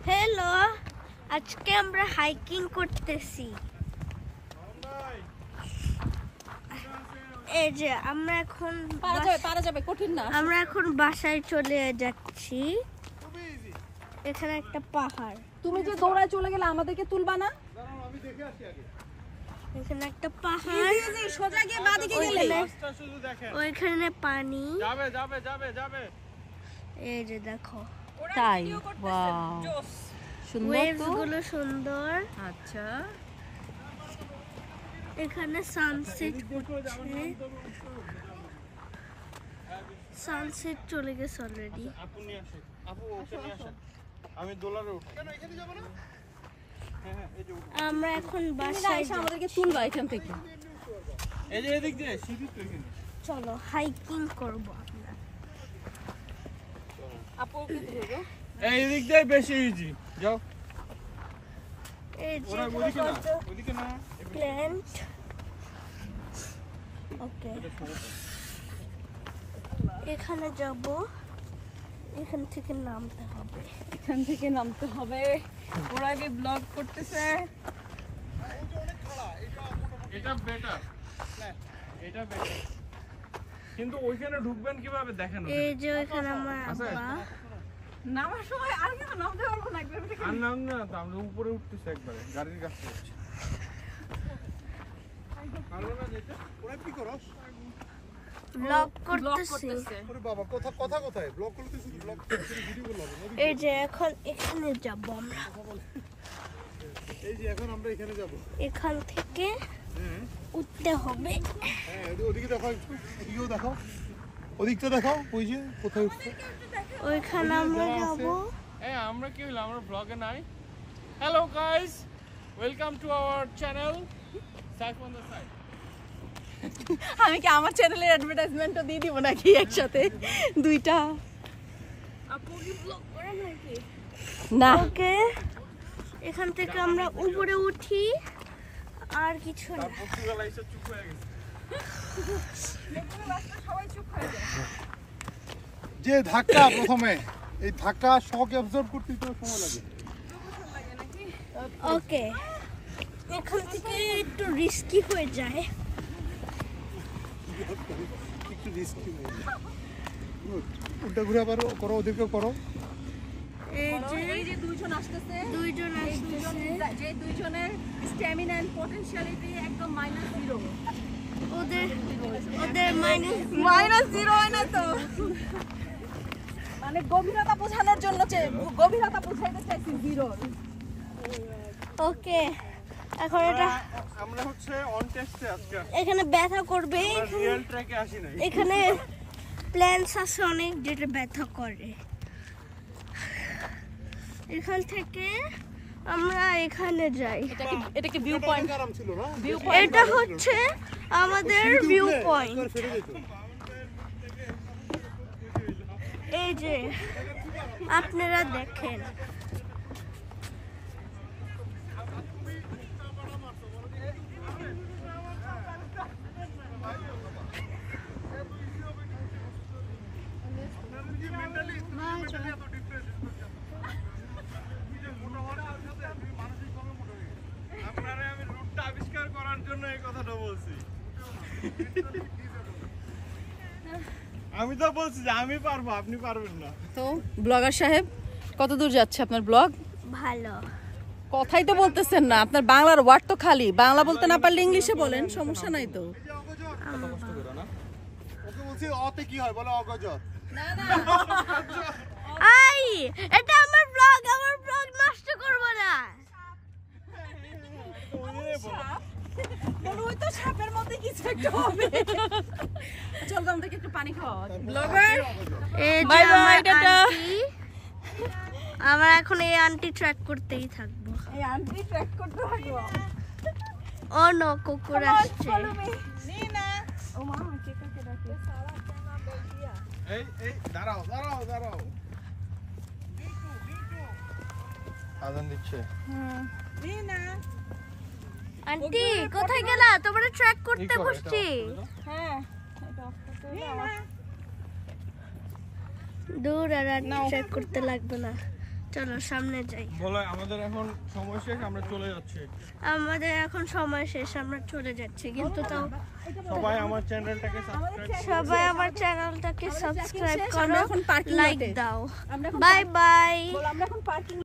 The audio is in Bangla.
হ্যালো, আজকে আমরা হাইকিং করতেছি। এই যে আমরা এখন পারা যাবে, কঠিন না। আমরা এখন বাসায় চলে যাচ্ছি। এখানে একটা পাহাড়। তুমি যে দৌড়ায় চলে গেলে আমাদেরকে তুলবা না? আমি দেখে আসি আগে। এখানে একটা পাহাড়, সোজা গিয়ে বাঁদিকে গেলে শুধু দেখেন। ওইখানে পানি। যাবে যাবে যাবে যাবে। এই যে দেখো, তাই ওয়াও, সুন্দর ওয়েভস তো। গুলো সুন্দর। আচ্ছা, এখানে সানসেট হচ্ছে, সানসেট চলে গেছে অলরেডি। আপু নিয়ে আসো, আপু ওকে নিয়ে আসো। আমি দোলারে উঠি। কেন এখানে যাব না? হ্যাঁ হ্যাঁ, এই যে আমরা এখন তুমি বাসায় এসে আমাদেরকে তুলবা এখান থেকে। এই যে এদিক দিয়ে সিঁড়ি তো এখানে। চলো হাইকিং করব আমরা। আপু কি ধরো? এই এদিক দিয়ে বেশি ইজি। যাও। এই যে ওরা ওদিকে না, ওদিকে না। প্ল্যান্ট। ওকে, এখানে যাব, এখান থেকে নামতে হবে। এখান থেকে নামতে হবে। ওরা আগে ব্লগ করতেছে। এটা বেটার। এটা বেটার। কিন্তু ওইখানে ঢুকবেন কিভাবে দেখেন? এই যে ওইখানে আমার আব্বা। নামার সময় আর কিছু নামতে পারবো না, একবার উঠে আর নাম না, তো আমরা উপরে উঠতেছি একবারে গাড়ির কাছে। পারবো না যেতে? ওরা কি করস? ব্লগ ব্লগ করতেছি। করতেছে। ওরে বাবা, কথা কোথায়? ব্লগ করতেছি, ব্লগ করতেছি, ভিডিও করলাম। এই যে এখন এখানে যাব আমরা। এই যে এখন আমরা এখানে যাব। এখান থেকে উঠতে হবে। হ্যাঁ, ওদিকে দেখো, এদিকেও দেখো। ওদিকটা দেখো, ওই যে কোথায় উঠছে। ওইখানে আমরা যাব। এই আমরা কি হলো? আমরা ব্লগে নাই। Hello guys, welcome to our channel Saif on the side. আমি কি আমার চ্যানেলের অ্যাডভার্টাইজমেন্টও দিয়ে দিব নাকি একসাথে দুইটা? আপু কি ব্লগ করেন নাকি? না, ওকে, এখান থেকে আমরা উপরে উঠি, আর কিছু না। পর্তুগাল এসে চুপ হয়ে গেছে। যে ধাক্কা প্রথমে, এই ধাক্কা শক অ্যাবজর্ব করতে তো সময় লাগে। ওকে, এখান থেকে একটু রিস্কি হয়ে যায়। একটু রিস্কি উল্টা ঘুরে আবার করো, ওদেরকেও করো। এই যে দুইজন আসতেছে। দুইজন আসতেছে। যে দুইজনের স্ট্যামিনা এন্ড পটেনশিয়ালিটি একদম -0। ওদের -0 হয় না তো, মানে গভীরতা বোঝানোর জন্য গভীরতা বোঝাইতে চাইছি 0। ওকে, এখন এটা আমরা হচ্ছে অন টেস্টে আজকে। এখানে ব্যথা করবে। রিয়েল ট্র্যাকে আসি নাই। এখানে প্ল্যান্টস আছে অনেক, যেটা ব্যথা করে। এখান থেকে আমরা এখানে যাই। এটা কি ভিউ পয়েন্ট? আরাম ছিল না? এটা হচ্ছে আমাদের ভিউ পয়েন্ট। এই যে আপনারা দেখেন, আপনারে আমি রুটটা আবিষ্কার করার জন্য এই কথাটা বলছি। আমি তো বলছি যে আমি পারবো, আপনি পারবেন না। তো ব্লগার সাহেব কত দূর যাচ্ছে আপনার ব্লগ? ভালো। কথাই তো বলতেছেন না, আপনার বাংলার ওয়ার্ড তো খালি। বাংলা বলতে না পারলে ইংলিশে বলেন, সমস্যা নাই তো। ওকে বলছি অতে কি হয়, বলে অগজর। আই, এটা আমার ব্লগ নষ্ট করব না। ওই তো সাপের মধ্যে কিছু একটা হবে। চল গাম থেকে একটু পানি খাওয়া। ব্লগার এই যে বাই বাই, আমার টাটা। আন্টি। আমরা এখন এই আন্টি ট্র্যাক করতেই থাকবো। এই আন্টি ট্র্যাক করতে থাকবো। ও নো, কুকুর আসছে। নীনা, ও মা কে কাকে ডাকে? এই দাঁড়াও দাঁড়াও দাঁড়াও। আজান দিচ্ছে। নীনা, আন্টি কোথায় গেলা? তোমরা ট্র্যাক করতে বসছি। হ্যাঁ এটা অফ করতে হবে। দূর, আর ট্র্যাক করতে লাগবে না। চলো সামনে যাই। বলো আমাদের এখন সময় শেষ, আমরা চলে যাচ্ছি। আমাদের এখন সময় শেষ, আমরা চলে যাচ্ছি, কিন্তু তাও সবাই আমার চ্যানেলটাকে সাবস্ক্রাইব সাবস্ক্রাইব আমরা করো, এখন parking লাইক lot এ। দাও। আমরা এখন বাই বাই। আমরা এখন পার্কিং